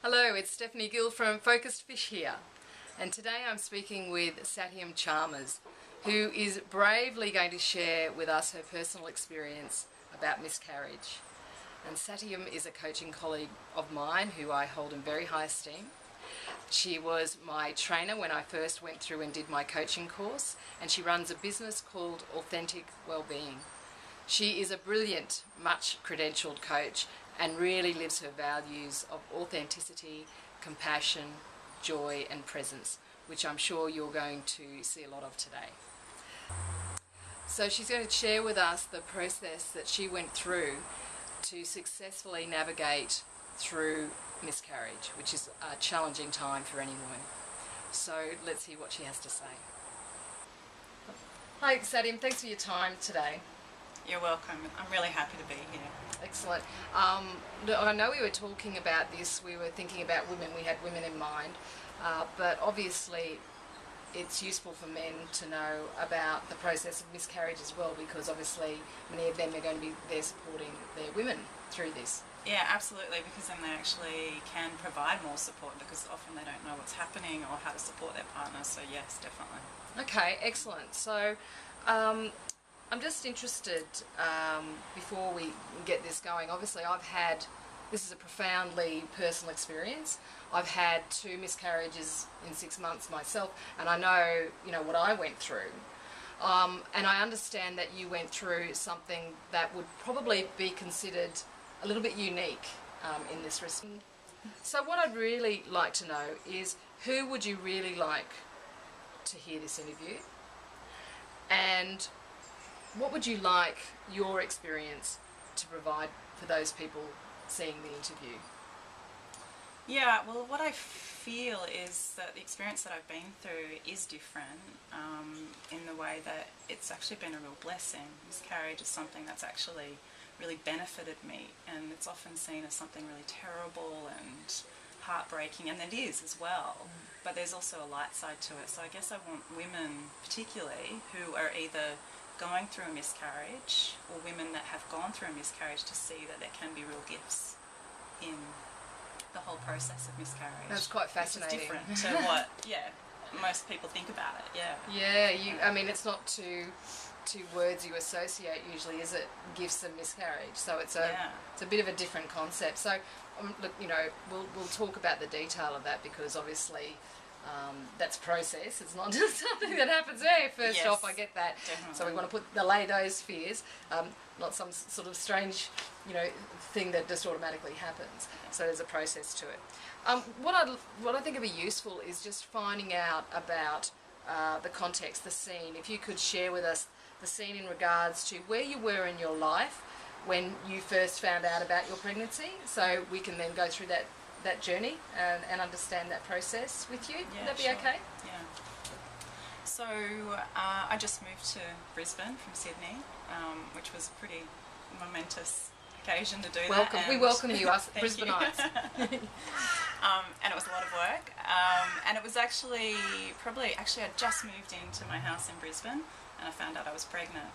Hello, it's Stephanie Gill from Focused Fish here, and today I'm speaking with Satyam Chalmers, who is bravely going to share with us her personal experience about miscarriage. And Satyam is a coaching colleague of mine who I hold in very high esteem. She was my trainer when I first went through and did my coaching course, and she runs a business called Authentic Wellbeing. She is a brilliant, much credentialed coach and really lives her values of authenticity, compassion, joy and presence, which I'm sure you're going to see a lot of today. So she's going to share with us the process that she went through to successfully navigate through miscarriage, which is a challenging time for any woman. So let's hear what she has to say. Hi Satyam, thanks for your time today. You're welcome. I'm really happy to be here. Excellent. I know we were talking about this, we were thinking about women, we had women in mind, but obviously it's useful for men to know about the process of miscarriage as well, because obviously many of them are going to be there supporting their women through this. Yeah, absolutely, because then they actually can provide more support, because often they don't know what's happening or how to support their partner, so yes, definitely. Okay, excellent. So I'm just interested, before we get this going, obviously this is a profoundly personal experience. I've had 2 miscarriages in 6 months myself, and I know, what I went through. And I understand that you went through something that would probably be considered a little bit unique in this respect. So what I'd really like to know is, who would you really like to hear this interview? And what would you like your experience to provide for those people seeing the interview? Yeah, well, what I feel is that the experience that I've been through is different in the way that it's actually been a real blessing. Miscarriage is something that's actually really benefited me, and it's often seen as something really terrible and heartbreaking, and it is as well. But there's also a light side to it. So I guess I want women particularly who are either going through a miscarriage or women that have gone through a miscarriage to see that there can be real gifts in the whole process of miscarriage. That's quite fascinating. It's different to what most people think about it. I mean, it's not two words you associate usually, is it? Gifts and miscarriage. So it's a bit of a different concept. So look, we'll talk about the detail of that, because obviously that's a process. It's not just something that happens there. First off, I get that. Definitely. So we want to allay those fears, not some sort of strange, thing that just automatically happens. So there's a process to it. What I think would be useful is just finding out about the context, the scene. If you could share with us the scene in regards to where you were in your life when you first found out about your pregnancy, so we can then go through that journey and understand that process with you. Would that be okay? Yeah. So I just moved to Brisbane from Sydney, which was a pretty momentous occasion to do that. We welcome you, us Brisbaneites. And it was a lot of work. And it was actually I'd just moved into my house in Brisbane, and I found out I was pregnant.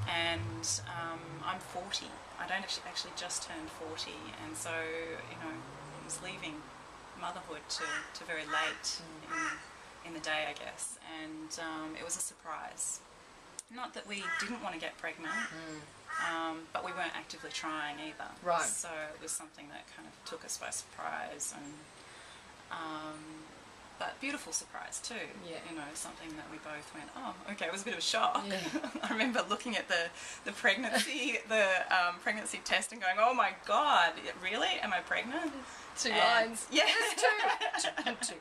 And I'm 40. I don't actually just turned 40, and so I was leaving motherhood to very late in the day, I guess, and it was a surprise. Not that we didn't want to get pregnant, but we weren't actively trying either. Right. So it was something that kind of took us by surprise, and but beautiful surprise too. Yeah. Something that we both went, oh, okay. It was a bit of a shock. Yeah. I remember looking at the pregnancy pregnancy test and going, oh my God, really? Am I pregnant? 2 lines. Yeah.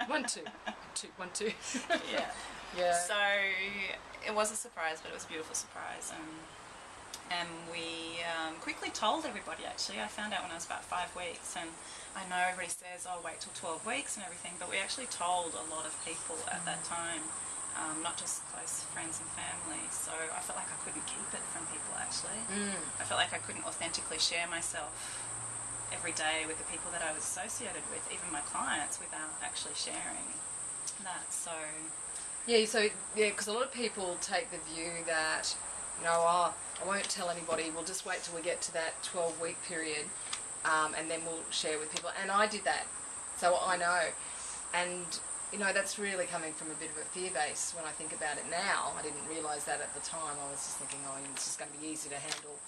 One, two. Yeah. Yeah. So it was a surprise, but it was a beautiful surprise, and we quickly told everybody. Actually, I found out when I was about 5 weeks, and I know everybody says, oh, wait till 12 weeks and everything, but we actually told a lot of people at that time, not just close friends and family. So I felt like I couldn't keep it from people, actually. I felt like I couldn't authentically share myself every day with the people that I was associated with, even my clients, without actually sharing that. So because a lot of people take the view that, I won't tell anybody, we'll just wait till we get to that 12-week period, and then we'll share with people. And I did that So I know. And, you know, that's really coming from a bit of a fear base when I think about it now. I didn't realise that at the time. I was just thinking, oh, it's just going to be easy to handle,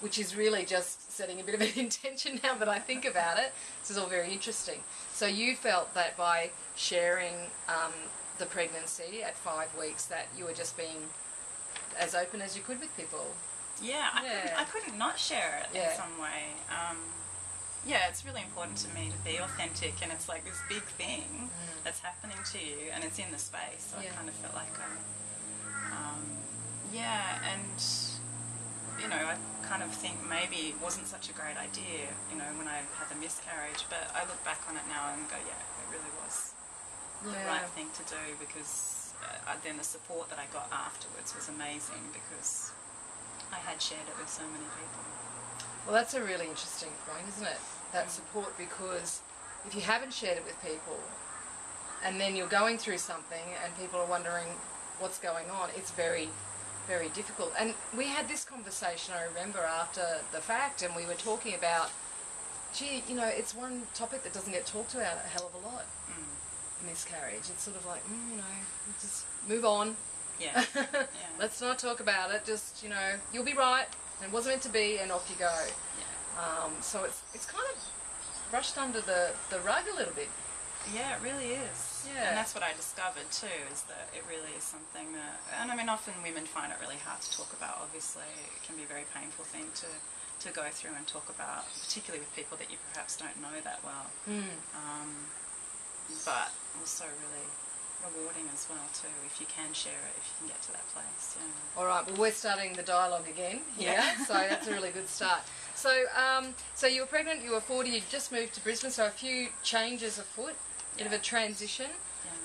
which is really just setting a bit of an intention now that I think about it. This is all very interesting. So you felt that by sharing the pregnancy at 5 weeks that you were just being as open as you could with people. Yeah, I couldn't not share it in some way. Yeah, it's really important to me to be authentic, and it's like this big thing that's happening to you, and it's in the space. So I kind of felt like, and you know, I kind of think maybe it wasn't such a great idea, you know, when I had the miscarriage. But I look back on it now and go, yeah, it really was the right thing to do, because then the support that I got afterwards was amazing, because I had shared it with so many people. Well, that's a really interesting point, isn't it? That support, because if you haven't shared it with people and then you're going through something and people are wondering what's going on, it's very, very difficult. And we had this conversation, I remember, after the fact, and we were talking about, gee, you know, it's one topic that doesn't get talked about a hell of a lot, miscarriage. It's sort of like, you know, just move on. Yeah. Let's not talk about it. Just, you know, you'll be right. It wasn't meant to be, and off you go. So it's kind of brushed under the rug a little bit. Yeah, it really is. Yeah. And that's what I discovered too, is that it really is something that, and I mean, often women find it really hard to talk about. Obviously, it can be a very painful thing to go through and talk about, particularly with people that you perhaps don't know that well. But also really rewarding as well too, if you can share it, if you can get to that place. All right, well, we're starting the dialogue again here, so that's a really good start. So so you were pregnant, you were 40, you just moved to Brisbane, so a few changes afoot, bit of a transition.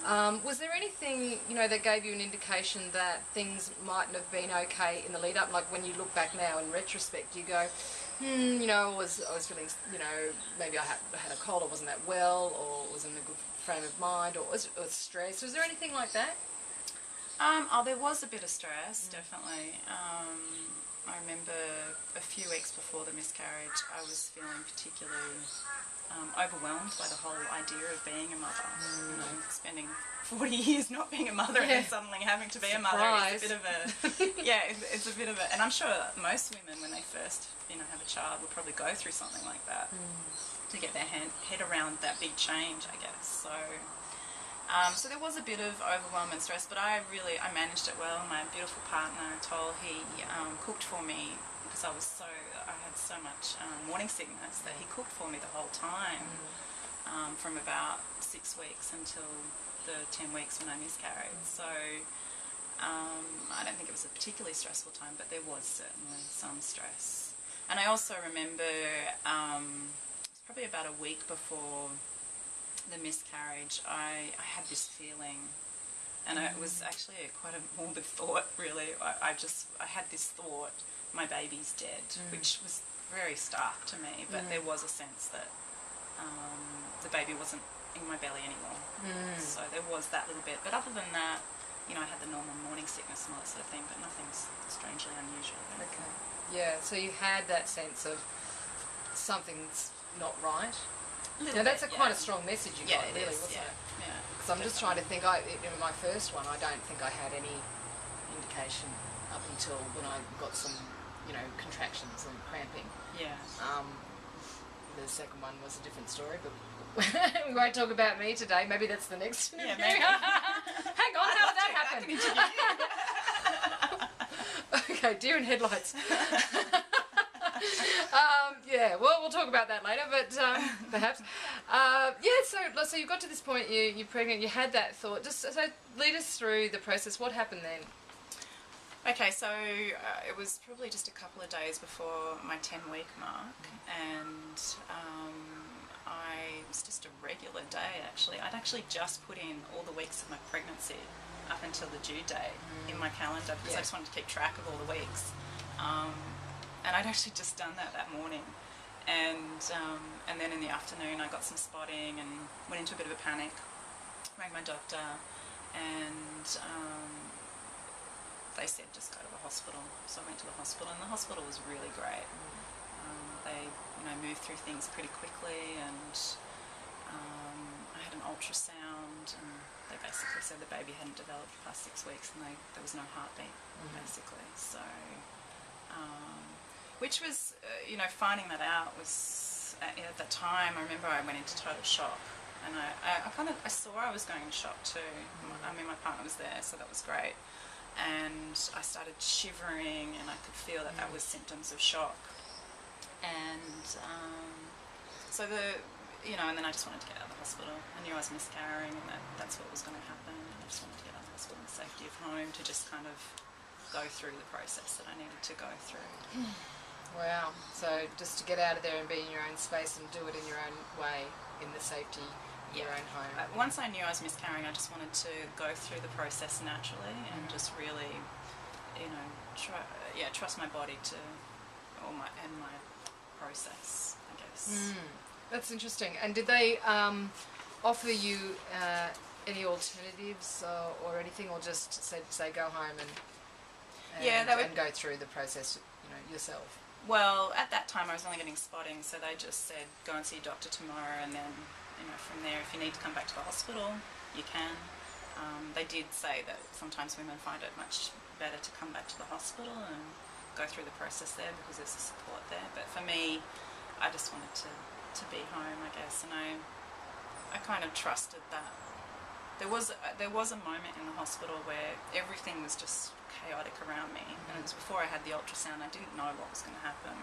Was there anything, you know, that gave you an indication that things mightn't have been okay in the lead up? Like when you look back now in retrospect, you go, you know, I was feeling, you know, maybe I had a cold, or wasn't that well, or was in a good frame of mind, or was stress? Was there anything like that? There was a bit of stress, definitely. I remember a few weeks before the miscarriage, I was feeling particularly overwhelmed by the whole idea of being a mother. You know, spending 40 years not being a mother and then suddenly having to be a mother is a bit of a, it's a bit of a, and I'm sure most women when they first, you know, have a child will probably go through something like that to get their head around that big change, I guess. So there was a bit of overwhelm and stress, but I managed it well. My beautiful partner, Toll, he cooked for me, because I had so much morning sickness that he cooked for me the whole time, from about 6 weeks until the 10 weeks when I miscarried. So I don't think it was a particularly stressful time, but there was certainly some stress. And I also remember it was probably about a week before the miscarriage, I had this feeling, and it was actually quite a morbid thought, really. I had this thought, my baby's dead, which was very stark to me, but there was a sense that the baby wasn't in my belly anymore. So there was that little bit, but other than that, you know, I had the normal morning sickness and all that sort of thing, but nothing's strangely unusual. Okay. Yeah, so you had that sense of something's not right. Now that's quite a strong message you got, really, wasn't it? Yeah. Because I'm just trying to think. In my first one, I don't think I had any indication up until when I got some, you know, contractions and cramping. Yeah. The second one was a different story, but we won't talk about me today. Maybe that's the next interview. Yeah, maybe. Hang on, how did that happen? Okay, deer in headlights. Yeah, well, we'll talk about that later, but perhaps. So you got to this point, you're pregnant, you had that thought. Just so lead us through the process. What happened then? Okay, so it was probably just a couple of days before my 10-week mark, and it was just a regular day, actually. I'd actually just put in all the weeks of my pregnancy up until the due date in my calendar, because I just wanted to keep track of all the weeks. And I'd actually just done that morning, and then in the afternoon I got some spotting and went into a bit of a panic, rang my doctor, and they said just go to the hospital. So I went to the hospital, and the hospital was really great. They, you know, moved through things pretty quickly, and had an ultrasound, and they basically said the baby hadn't developed past 6 weeks, and there was no heartbeat, basically. So, which was, finding that out was, at the time, I remember I went into total shock. And I saw I was going into shock too. I mean, my partner was there, so that was great. And I started shivering, and I could feel that that was symptoms of shock. And and then I just wanted to get out of the hospital. I knew I was miscarrying, and that's what was going to happen. And I just wanted to get out of the hospital in the safety of home to just kind of go through the process that I needed to go through. Wow. So just to get out of there and be in your own space and do it in your own way, in the safety of your own home. Once I knew I was miscarrying, I just wanted to go through the process naturally and just really, trust my body my process, I guess. That's interesting. And did they offer you any alternatives or anything, or just say go home and go through the process, yourself? Well, at that time I was only getting spotting, so they just said go and see your doctor tomorrow, and then from there, if you need to come back to the hospital, you can. They did say that sometimes women find it much better to come back to the hospital and go through the process there because there's a support there. But for me, I just wanted to be home, I guess, and I kind of trusted that. There was a moment in the hospital where everything was just chaotic around me, and it was before I had the ultrasound. I didn't know what was going to happen,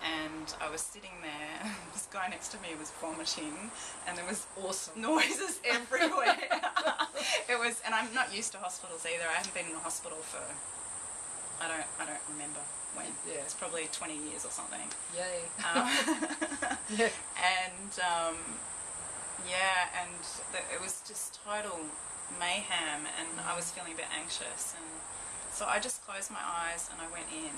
and I was sitting there. This guy next to me was vomiting, and there was awesome noises everywhere. And I'm not used to hospitals either. I haven't been in a hospital for I don't remember when. Yeah. It's probably 20 years or something. Yay. Yeah. And it was just total mayhem, and I was feeling a bit anxious, and so I just closed my eyes and I went in,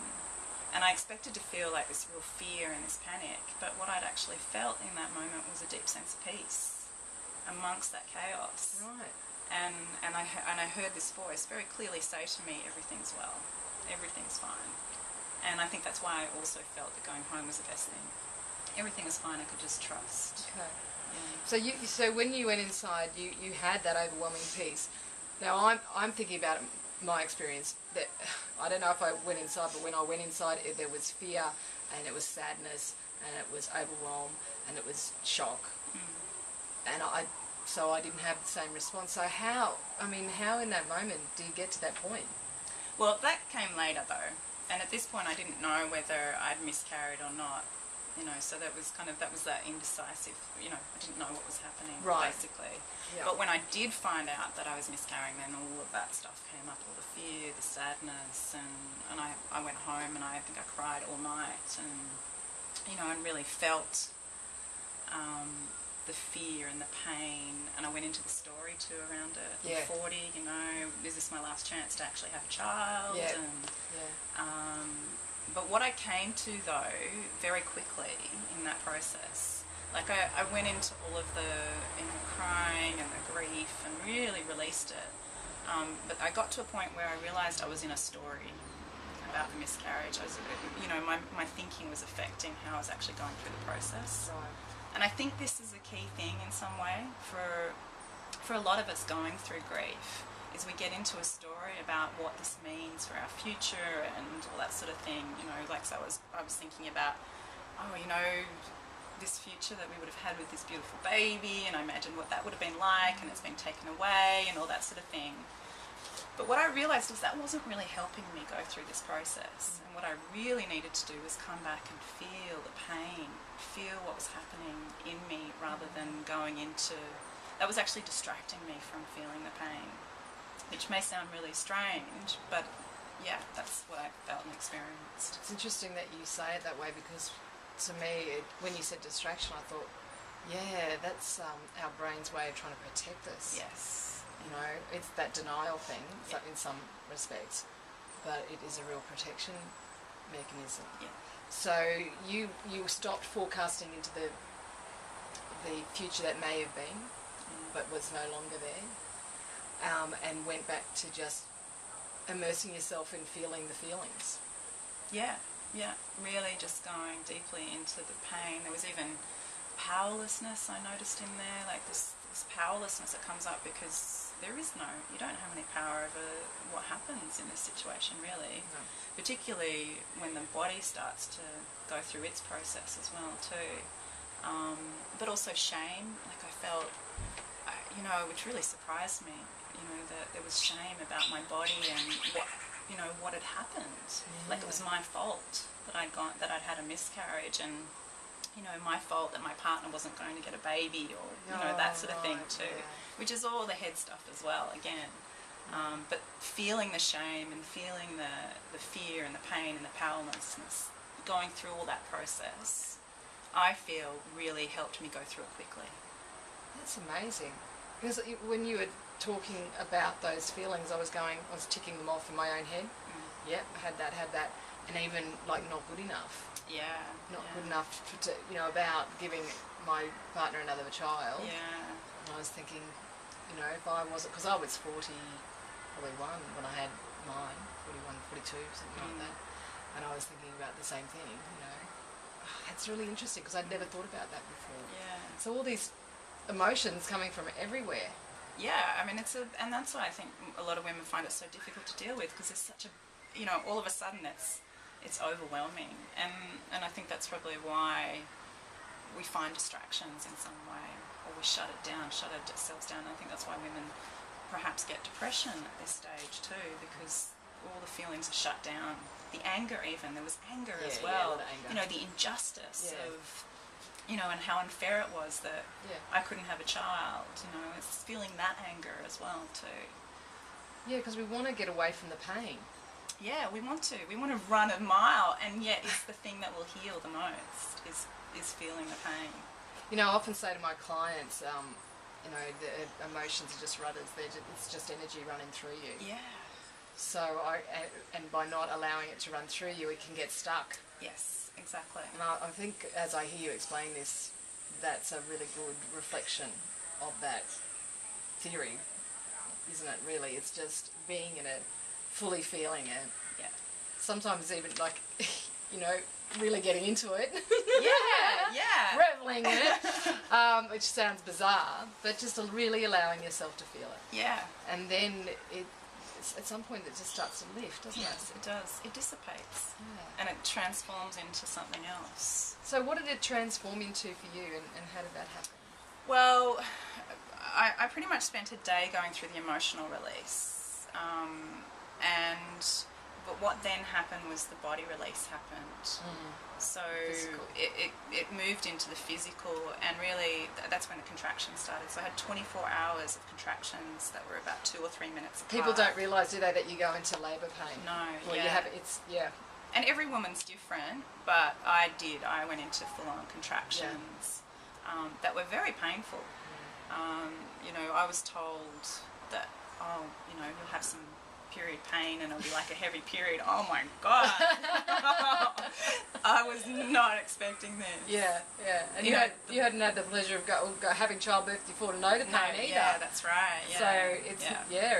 and I expected to feel like this real fear and this panic, but what I'd actually felt in that moment was a deep sense of peace amongst that chaos. Right. And I heard this voice very clearly say to me, everything's well, everything's fine. And I think that's why I also felt that going home was the best thing. Everything was fine, I could just trust. Okay. Yeah. So when you went inside, you had that overwhelming peace. Now I'm thinking about my experience that I don't know if I went inside, but when I went inside, there was fear, and it was sadness, and it was overwhelm, and it was shock, and I didn't have the same response. So how in that moment do you get to that point? Well, that came later though, and at this point I didn't know whether I'd miscarried or not. So that was that indecisive, I didn't know what was happening, right. Basically. Yeah. But when I did find out that I was miscarrying, then all of that stuff came up, all the fear, the sadness, and I went home, and I think I cried all night, and, and really felt the fear and the pain, and I went into the story too around it. Yeah. 40, is this my last chance to actually have a child? Yeah. But what I came to, though, very quickly in that process, like I went into all of the crying and the grief and really released it. But I got to a point where I realised I was in a story about the miscarriage. My thinking was affecting how I was actually going through the process. Right. And I think this is a key thing in some way for a lot of us going through grief, is we get into a story about what this means for our future and all that sort of thing. So I was thinking about, this future that we would have had with this beautiful baby, and I imagined what that would have been like, and it's been taken away and all that sort of thing. But what I realised was that wasn't really helping me go through this process, and what I really needed to do was come back and feel the pain, feel what was happening in me, rather than going into... That was actually distracting me from feeling the pain, which may sound really strange, but yeah, that's what I felt and experienced. It's interesting that you say it that way, because to me, when you said distraction, I thought, yeah, that's our brain's way of trying to protect us. Yes. It's that denial thing, in some respects, but it is a real protection mechanism. Yeah. So you stopped forecasting into the future that may have been, but was no longer there, and went back to just immersing yourself in feeling the feelings. Yeah, really just going deeply into the pain. There was even powerlessness I noticed in there, like this this powerlessness that comes up because you don't have any power over what happens in this situation, really. No. Particularly when the body starts to go through its process as well too. But also shame, like I felt, which really surprised me, that there was shame about my body and what had happened. Yeah. Like it was my fault that I'd had a miscarriage, and my fault that my partner wasn't going to get a baby, or that sort of thing too, which is all the head stuff as well again. But feeling the shame and feeling the fear and the pain and the powerlessness, going through all that process, I feel really helped me go through it quickly. That's amazing. Because when you were talking about those feelings, I was ticking them off in my own head. Yep, had that, and even like not good enough. Yeah. Not good enough to about giving my partner another child. Yeah. And I was thinking, if I wasn't, because I was 41 when I had mine, 41, 42, something like that, and I was thinking about the same thing. That's really interesting because I'd never thought about that before. Yeah. So all these emotions coming from everywhere. Yeah, I mean and that's why I think a lot of women find it so difficult to deal with, because it's such a, all of a sudden it's overwhelming, and I think that's probably why we find distractions in some way, or we shut ourselves down. And I think that's why women perhaps get depression at this stage too, because all the feelings are shut down. The anger, even there was anger as well. Anger. The injustice of, and how unfair it was that I couldn't have a child. It's feeling that anger as well too. Yeah, because we want to get away from the pain. Yeah, we want to. We want to run a mile, and yet it's the thing that will heal the most is feeling the pain. I often say to my clients, the emotions are just rudders. It's just energy running through you. Yeah. So and by not allowing it to run through you, it can get stuck. Yes, exactly. And I think as I hear you explain this, that's a really good reflection of that theory, isn't it? Really, it's just being in it, fully feeling it. Yeah. Sometimes even like, really getting into it. Yeah. Reveling in it, which sounds bizarre, but just really allowing yourself to feel it. Yeah. And then at some point it just starts to lift, doesn't it? Yes, it does. It dissipates. Yeah. And it transforms into something else. So what did it transform into for you, and how did that happen? Well, I pretty much spent a day going through the emotional release. But what then happened was the body release happened. So it moved into the physical, and really that's when the contractions started. So I had 24 hours of contractions that were about 2 or 3 minutes apart. People don't realise, do they, that you go into labour pain? No, Well, yeah. you have, And every woman's different, but I went into full-on contractions that were very painful. I was told that, you'll have some period pain and it'll be like a heavy period. Oh my God. I was not expecting this. Yeah. And you hadn't had the pleasure of having childbirth before to know the pain either. Yeah, that's right. Yeah. So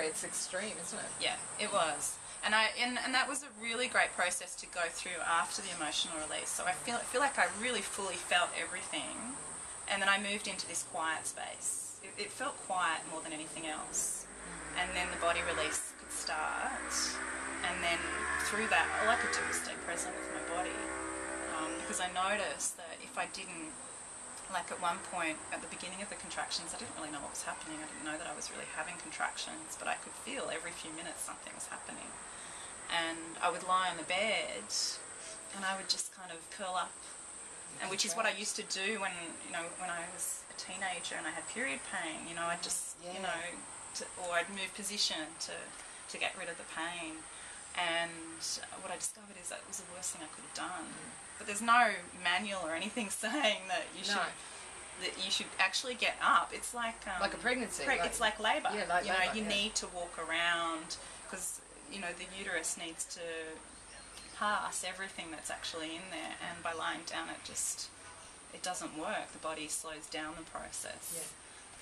it's extreme, isn't it? Yeah, it was. And that was a really great process to go through after the emotional release. So I feel like I really fully felt everything, and then I moved into this quiet space. It felt quiet more than anything else. And then the body release could start, and then through that, all I could do was stay present with my body, because I noticed that if I didn't, like at one point at the beginning of the contractions, I didn't really know what was happening. I didn't know that I was really having contractions, but I could feel every few minutes something was happening. And I would lie on the bed and I would just kind of curl up, and which is what I used to do when I was a teenager and I had period pain. I'd just or I'd move position to get rid of the pain. And what I discovered is that was the worst thing I could have done. But there's no manual or anything saying that you should actually get up. It's like a pregnancy. It's like labour. Yeah, like labour. You need to walk around because the uterus needs to pass everything that's actually in there, and by lying down it doesn't work. The body slows down the process. Yeah.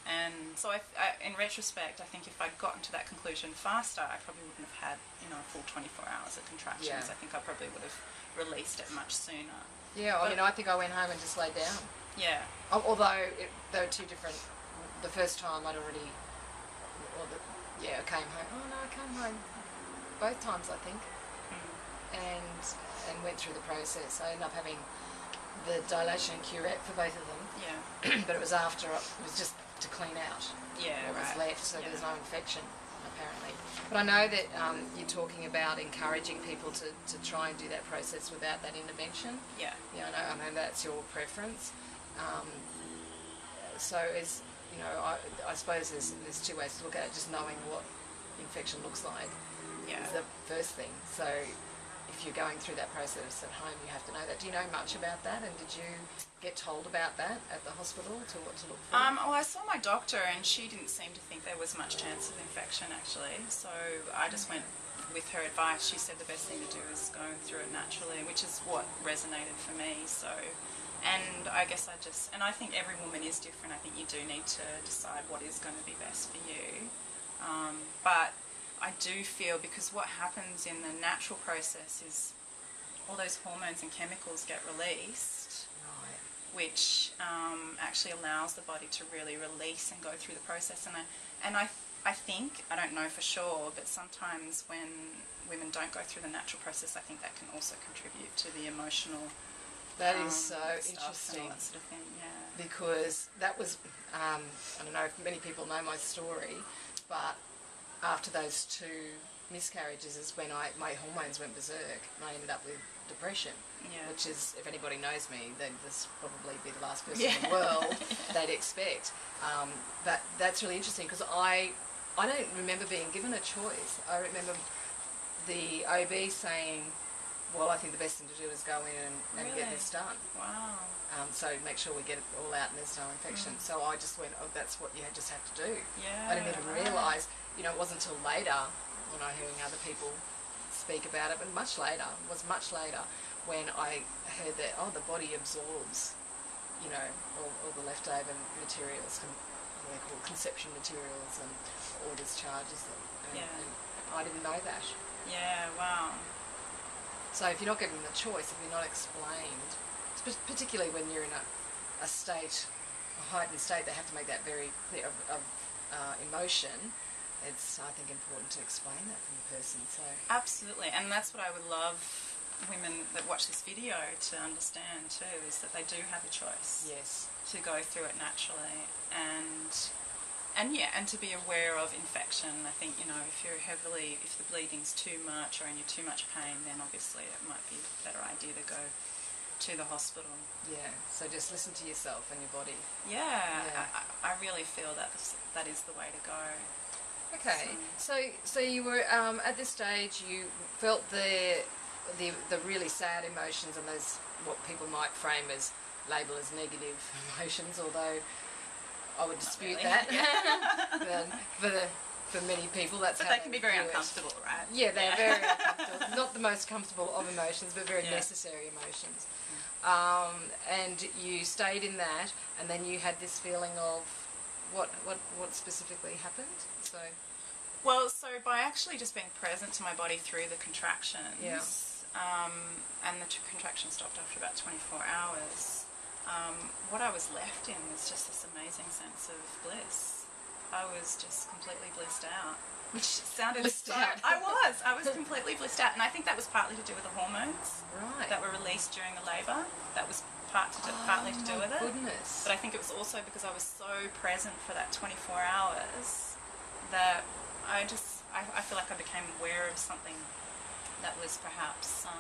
And so in retrospect, I think if I'd gotten to that conclusion faster, I probably wouldn't have had a full 24 hours of contractions. Yeah. I think I probably would have released it much sooner. Yeah, I think I went home and just laid down. Yeah. Although there were two different the first time I'd already, I came home. Oh no, I came home both times, I think, and went through the process. I ended up having the dilation and curette for both of them. Yeah. But it was after, it was just to clean out what was left, so there's no infection, apparently. But I know that you're talking about encouraging people to try and do that process without that intervention. Yeah. Yeah, I know that's your preference. So as you know, I suppose there's two ways to look at it. Just knowing what infection looks like is the first thing. So if you're going through that process at home, you have to know that. Do you know much about that? And did you get told about that at the hospital, to what to look for? Well, I saw my doctor, and she didn't seem to think there was much chance of infection, actually. So I just went with her advice. She said the best thing to do is going through it naturally, which is what resonated for me. So, and I guess and I think every woman is different. I think you do need to decide what is going to be best for you. But I do feel, because what happens in the natural process is all those hormones and chemicals get released, which actually allows the body to really release and go through the process. And I think, I don't know for sure, but sometimes when women don't go through the natural process, I think that can also contribute to the emotional. That is so interesting. And all that sort of thing, yeah. Because that was, I don't know if many people know my story, but after those two miscarriages is when my hormones went berserk and I ended up with depression, which is, if anybody knows me, then this probably be the last person in the world they'd expect. But that's really interesting, because I don't remember being given a choice. I remember the OB saying, well, I think the best thing to do is go in and get this done. Wow. So make sure we get it all out and there's no infection. So I just went, oh, that's what you just have to do. Yeah. I didn't even realise, it wasn't until later when I hearing other people speak about it, but much later when I heard that, the body absorbs, all the leftover materials, what they call conception materials, and or discharges them. And I didn't know that. Yeah, wow. So if you're not given the choice, if you're not explained, particularly when you're in a heightened state, they have to make that very clear of emotion. It's, I think, important to explain that from the person. So absolutely, and that's what I would love women that watch this video to understand too, is that they do have a choice. Yes. To go through it naturally, and to be aware of infection. I think, if the bleeding's too much or you're too much pain, then obviously it might be a better idea to go to the hospital. Yeah, so just listen to yourself and your body. Yeah. I really feel that is the way to go. Okay, so you were at this stage, you felt the really sad emotions, and those what people might label as negative emotions, although I would dispute that. For many people, that's but how they can be very uncomfortable, right? Yeah, they're very uncomfortable. Not the most comfortable of emotions, but very necessary emotions. And you stayed in that, and then you had this feeling of what specifically happened? So by actually just being present to my body through the contractions, and the contractions stopped after about 24 hours, what I was left in was just this amazing sense of bliss. I was just completely blissed out, which sounded I was completely blissed out, and I think that was partly to do with the hormones that were released during the labour. That was partly to do with it. Goodness. But I think it was also because I was so present for that 24 hours that I feel like I became aware of something that was perhaps I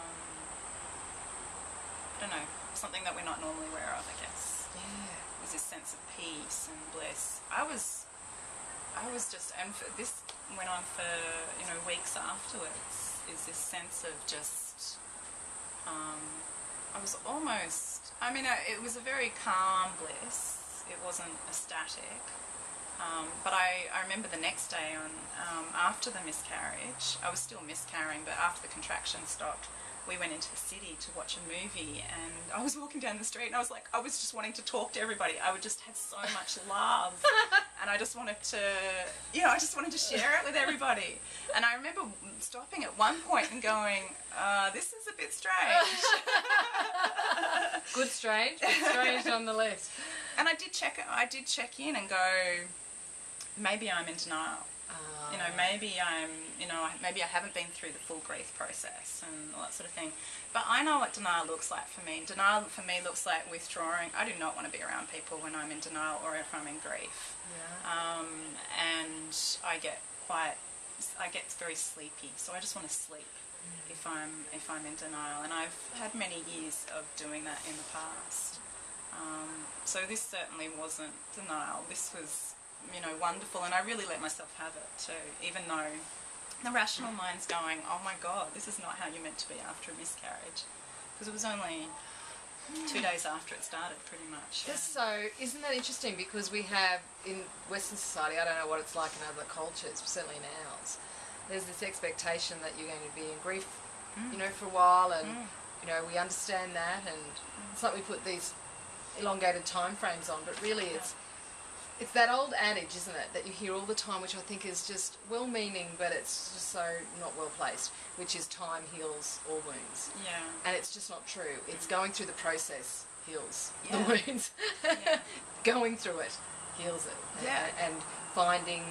don't know, something that we're not normally aware of, I guess. Yeah. It was this sense of peace and bliss. I was just, and this went on for weeks afterwards. Is this sense of just, I was almost. It was a very calm bliss. It wasn't ecstatic. But I remember the next day after the miscarriage, I was still miscarrying, but after the contraction stopped, we went into the city to watch a movie, and I was walking down the street, and I was just wanting to talk to everybody. I would just had so much love, and I just wanted to, I just wanted to share it with everybody. And I remember stopping at one point and going, this is a bit strange. Good strange, but strange nonetheless. And I did check in and go, maybe I'm in denial. Maybe maybe I haven't been through the full grief process and all that sort of thing. But I know what denial looks like for me. Denial for me looks like withdrawing. I do not want to be around people when I'm in denial or if I'm in grief. Yeah. And I get very sleepy. So I just want to sleep if I'm in denial. And I've had many years of doing that in the past. So this certainly wasn't denial. This was, wonderful, and I really let myself have it too, even though the rational mind's going, oh my God, this is not how you're meant to be after a miscarriage, because it was only 2 days after it started, pretty much. Yeah. So, isn't that interesting? Because we have, in Western society, I don't know what it's like in other cultures, certainly in ours, there's this expectation that you're going to be in grief, for a while, and, we understand that, and it's like we put these elongated time frames on, but really it's that old adage, isn't it, that you hear all the time, which I think is just well-meaning, but it's just so not well-placed, which is time heals all wounds. Yeah. And it's just not true. It's going through the process heals the Yeah. wounds. Yeah. Going through it heals it. Yeah. And finding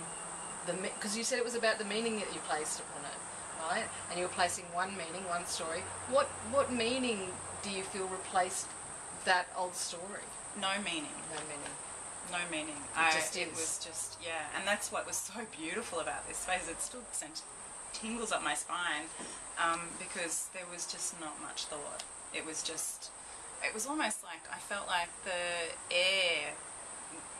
because you said it was about the meaning that you placed upon it, right? And you were placing one meaning, one story. What meaning do you feel replaced that old story? No meaning. No meaning. No meaning. It was just, and that's what was so beautiful about this phase. It still sent tingles up my spine, because there was just not much thought. It was almost like I felt like the air,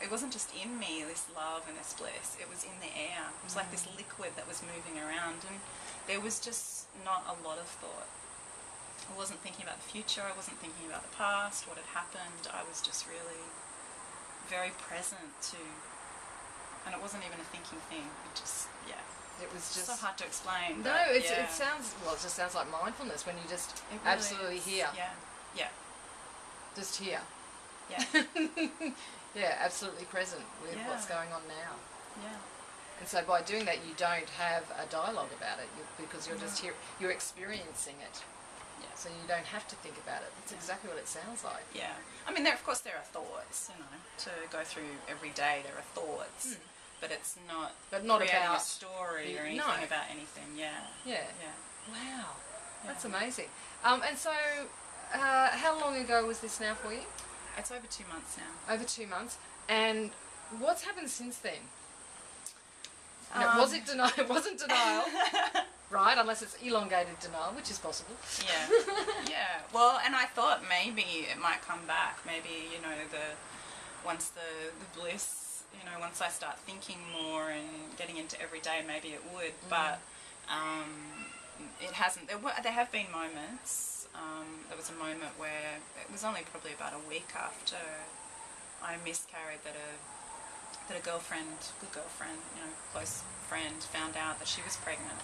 it wasn't just in me, this love and this bliss, it was in the air. It was like this liquid that was moving around, and there was just not a lot of thought. I wasn't thinking about the future, I wasn't thinking about the past, what had happened. I was just really very present to, and it wasn't even a thinking thing. It was just so hard to explain. No, it sounds, it just sounds like mindfulness when you just really absolutely hear. Yeah. Just hear. Yeah. Yeah, absolutely present with what's going on now. Yeah. And so by doing that, you don't have a dialogue about it, because you're just you're experiencing it. Yeah. So you don't have to think about it. That's exactly what it sounds like. Yeah. I mean, of course there are thoughts, to go through every day. There are thoughts, but it's not. But not creating about a story or anything about anything. Yeah. Yeah. Yeah. Wow, that's amazing. And so, how long ago was this now for you? It's over 2 months now. Over 2 months. And what's happened since then? Was it denial? It wasn't denial. Right, unless it's elongated denial, which is possible. Yeah, yeah. Well, and I thought maybe it might come back. Maybe, once the bliss, once I start thinking more and getting into every day, maybe it would. But it hasn't. There have been moments. There was a moment where it was only probably about a week after I miscarried that a girlfriend, good girlfriend, close friend, found out that she was pregnant.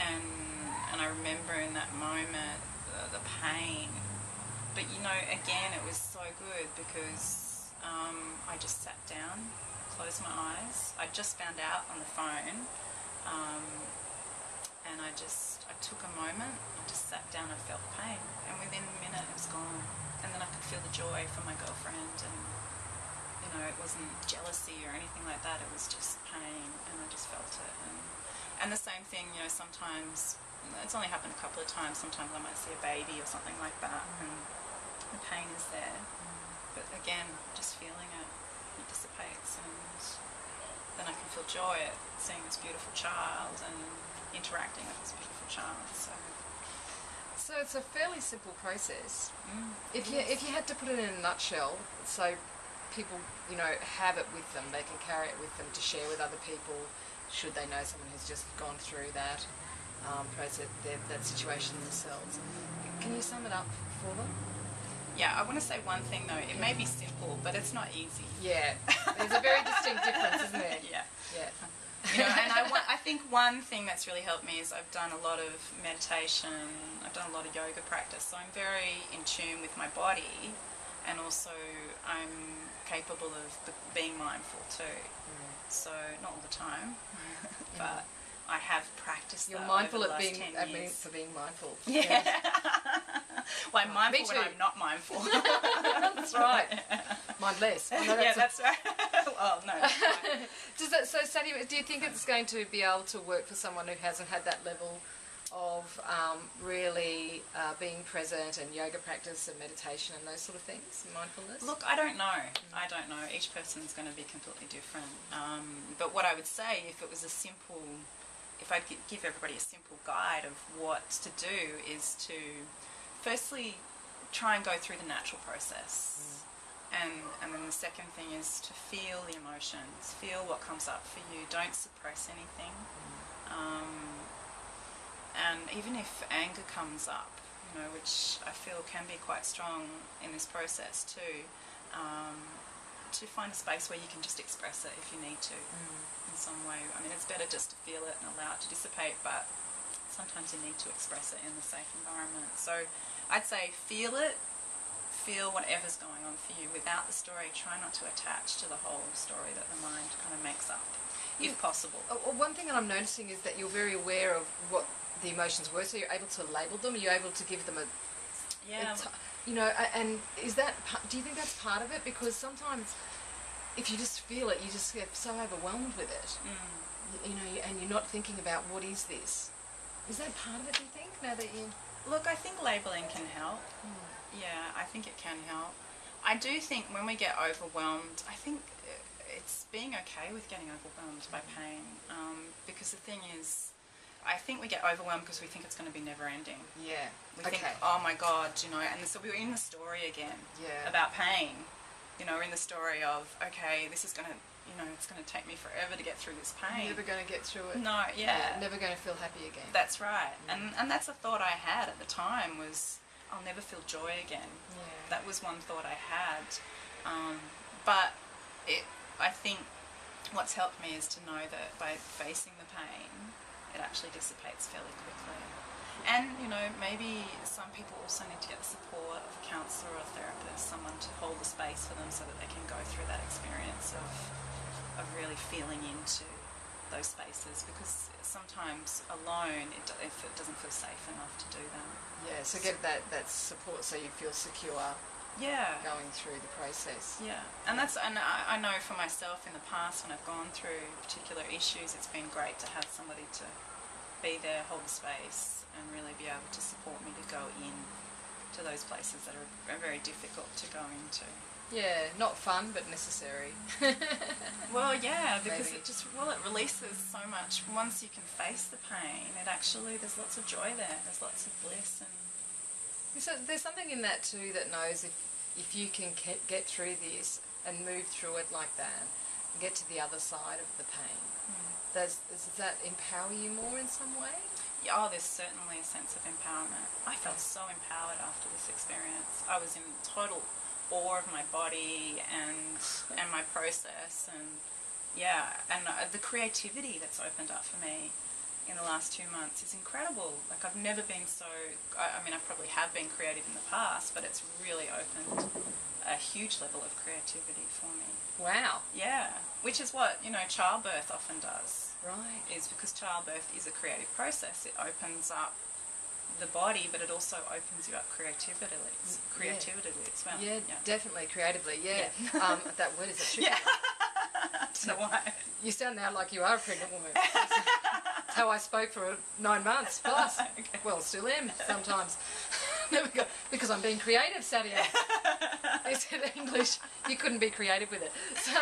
And I remember in that moment the pain, but again it was so good because I just sat down, closed my eyes. I just found out on the phone, and I took a moment, I just sat down, I felt pain, and within a minute it was gone, and then I could feel the joy from my girlfriend, and it wasn't jealousy or anything like that, it was just pain, and I just felt it. And the same thing, sometimes, it's only happened a couple of times, sometimes I might see a baby or something like that, and the pain is there. But again, just feeling it dissipates, and then I can feel joy at seeing this beautiful child and interacting with this beautiful child. So it's a fairly simple process. If you had to put it in a nutshell, so people, have it with them, they can carry it with them to share with other people, should they know someone who's just gone through that process, that situation themselves. Can you sum it up for them? Yeah, I want to say one thing though. It may be simple, but it's not easy. Yeah, there's a very distinct difference, isn't there? Yeah. Yeah. You know, and I think one thing that's really helped me is I've done a lot of meditation, I've done a lot of yoga practice, so I'm very in tune with my body, and also I'm capable of being mindful too. So not all the time, but I have practiced You're that mindful over the at last being 10 years. for being mindful. Yeah. Well, I'm Me mindful when too. I'm not mindful. That's right. Mindless. Oh, no, Yeah, that's right. Well, no. That's right. So, Satyam, do you think it's going to be able to work for someone who hasn't had that level of really being present, and yoga practice and meditation and those sort of things, mindfulness? Look, I don't know. I don't know. Each person's going to be completely different. But what I would say, if I could give everybody a simple guide of what to do, is to firstly try and go through the natural process. And then the second thing is to feel the emotions, feel what comes up for you, don't suppress anything. And even if anger comes up, you know, which I feel can be quite strong in this process too, to find a space where you can just express it if you need to in some way. I mean, it's better just to feel it and allow it to dissipate, but sometimes you need to express it in a safe environment. So I'd say feel it, feel whatever's going on for you without the story. Try not to attach to the whole story that the mind kind of makes up, if possible. One thing that I'm noticing is that you're very aware of what the emotions were, so you're able to label them. You're able to give them you know, and is that? Do you think that's part of it? Because sometimes, if you just feel it, you just get so overwhelmed with it. You know, and you're not thinking about what is this. Is that part of it? Do you think? Now that you Look, I think labelling can help. Yeah, I think it can help. I do think when we get overwhelmed, I think it's being okay with getting overwhelmed by pain. Because the thing is, I think we get overwhelmed because we think it's going to be never ending. Yeah. We think, oh my God, you know, and so we're in the story again about pain. You know, we're in the story of, okay, this is going to, you know, it's going to take me forever to get through this pain. Never going to get through it. No, never going to feel happy again. That's right. And that's a thought I had at the time was, I'll never feel joy again. That was one thought I had. But I think what's helped me is to know that by facing the pain, it actually dissipates fairly quickly. And, you know, maybe some people also need to get the support of a counsellor or a therapist, someone to hold the space for them so that they can go through that experience of really feeling into those spaces, because sometimes alone it doesn't feel safe enough to do that. Yeah, so get that support so you feel secure going through the process. Yeah, and I know for myself in the past when I've gone through particular issues, it's been great to have somebody to be there, hold the space, and really be able to support me to go in to those places that are very difficult to go into. Yeah, not fun, but necessary. Well, yeah, because Maybe. it releases so much. Once you can face the pain, there's lots of joy there. There's lots of bliss. And So there's something in that too that knows if you can get through this and move through it like that, and get to the other side of the pain, does that empower you more in some way? yeah, there's certainly a sense of empowerment. I felt so empowered after this experience. I was in total awe of my body and my process, and the creativity that's opened up for me in the last 2 months is incredible. Like, I've never been so, I mean, I probably have been creative in the past, but it's really opened a huge level of creativity for me. Wow. Yeah, which is what, you know, childbirth often does. Right. Is because childbirth is a creative process. It opens up the body, but it also opens you up creatively as well. Yeah, definitely, creatively, yeah. That word is a tricky one. So why? You sound now like you are a pregnant woman. That's how I spoke for 9 months plus. Okay. Well, still am sometimes. Because I'm being creative, Satyam. They said English, you couldn't be creative with it. So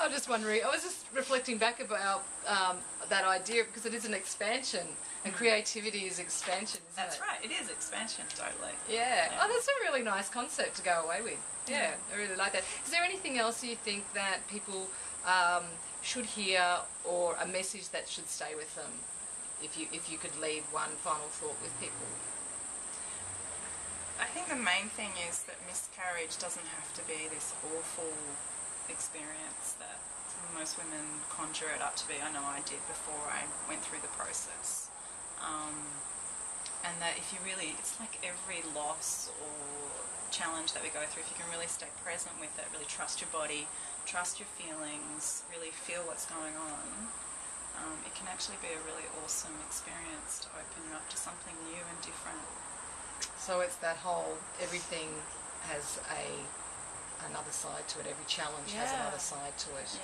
I'm just wondering, I was just reflecting back about that idea, because it is an expansion, and creativity is expansion, isn't That's it? right, it is expansion, totally. Yeah. Oh, that's a really nice concept to go away with. Yeah, I really like that. Is there anything else you think that people should hear, or a message that should stay with them, if you could leave one final thought with people? I think the main thing is that miscarriage doesn't have to be this awful experience that most women conjure it up to be. I know I did before I went through the process. And that if you really, it's like every loss or challenge that we go through, if you can really stay present with it, really trust your body, trust your feelings, really feel what's going on, it can actually be a really awesome experience to open you up to something new and different. So it's that whole, everything has another side to it, every challenge has another side to it,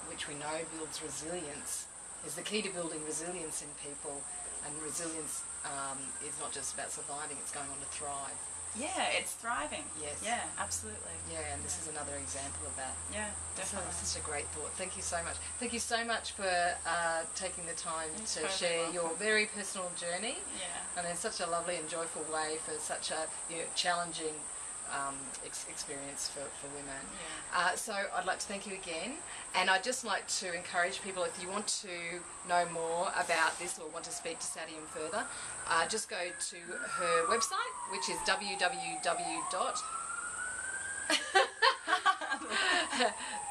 which we know builds resilience, is the key to building resilience in people. And resilience is not just about surviving, it's going on to thrive. Yeah, it's thriving. Yes. Yeah, absolutely. Yeah, and this is another example of that. Yeah, definitely. That's such a great thought. Thank you so much. Thank you so much for taking the time to totally share welcome. your very personal journey. Yeah. And in such a lovely and joyful way for such a challenging experience for women. Yeah. So I'd like to thank you again, and I'd just like to encourage people, if you want to know more about this or want to speak to Satyam further, just go to her website, which is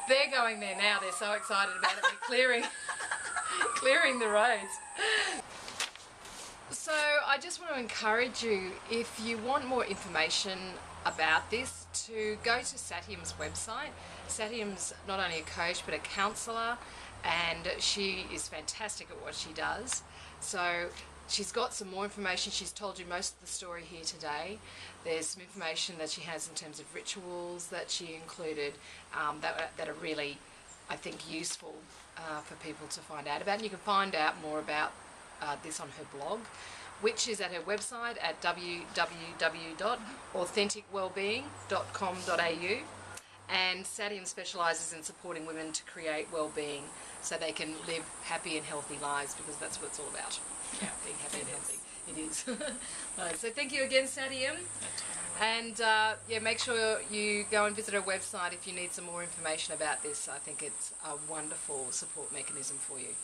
They're going there now, they're so excited about it, they're clearing the roads. So I just want to encourage you, if you want more information about this, to go to Satyam's website. Satyam's not only a coach but a counsellor, and she is fantastic at what she does. So she's got some more information. She's told you most of the story here today. There's some information that she has in terms of rituals that she included that are really, I think, useful for people to find out about. And you can find out more about this on her blog, which is at her website at www.authenticwellbeing.com.au. And Satyam specialises in supporting women to create well-being so they can live happy and healthy lives, because that's what it's all about. Yeah, being happy and healthy. It is. Right, so thank you again, Satyam. And make sure you go and visit her website if you need some more information about this. I think it's a wonderful support mechanism for you.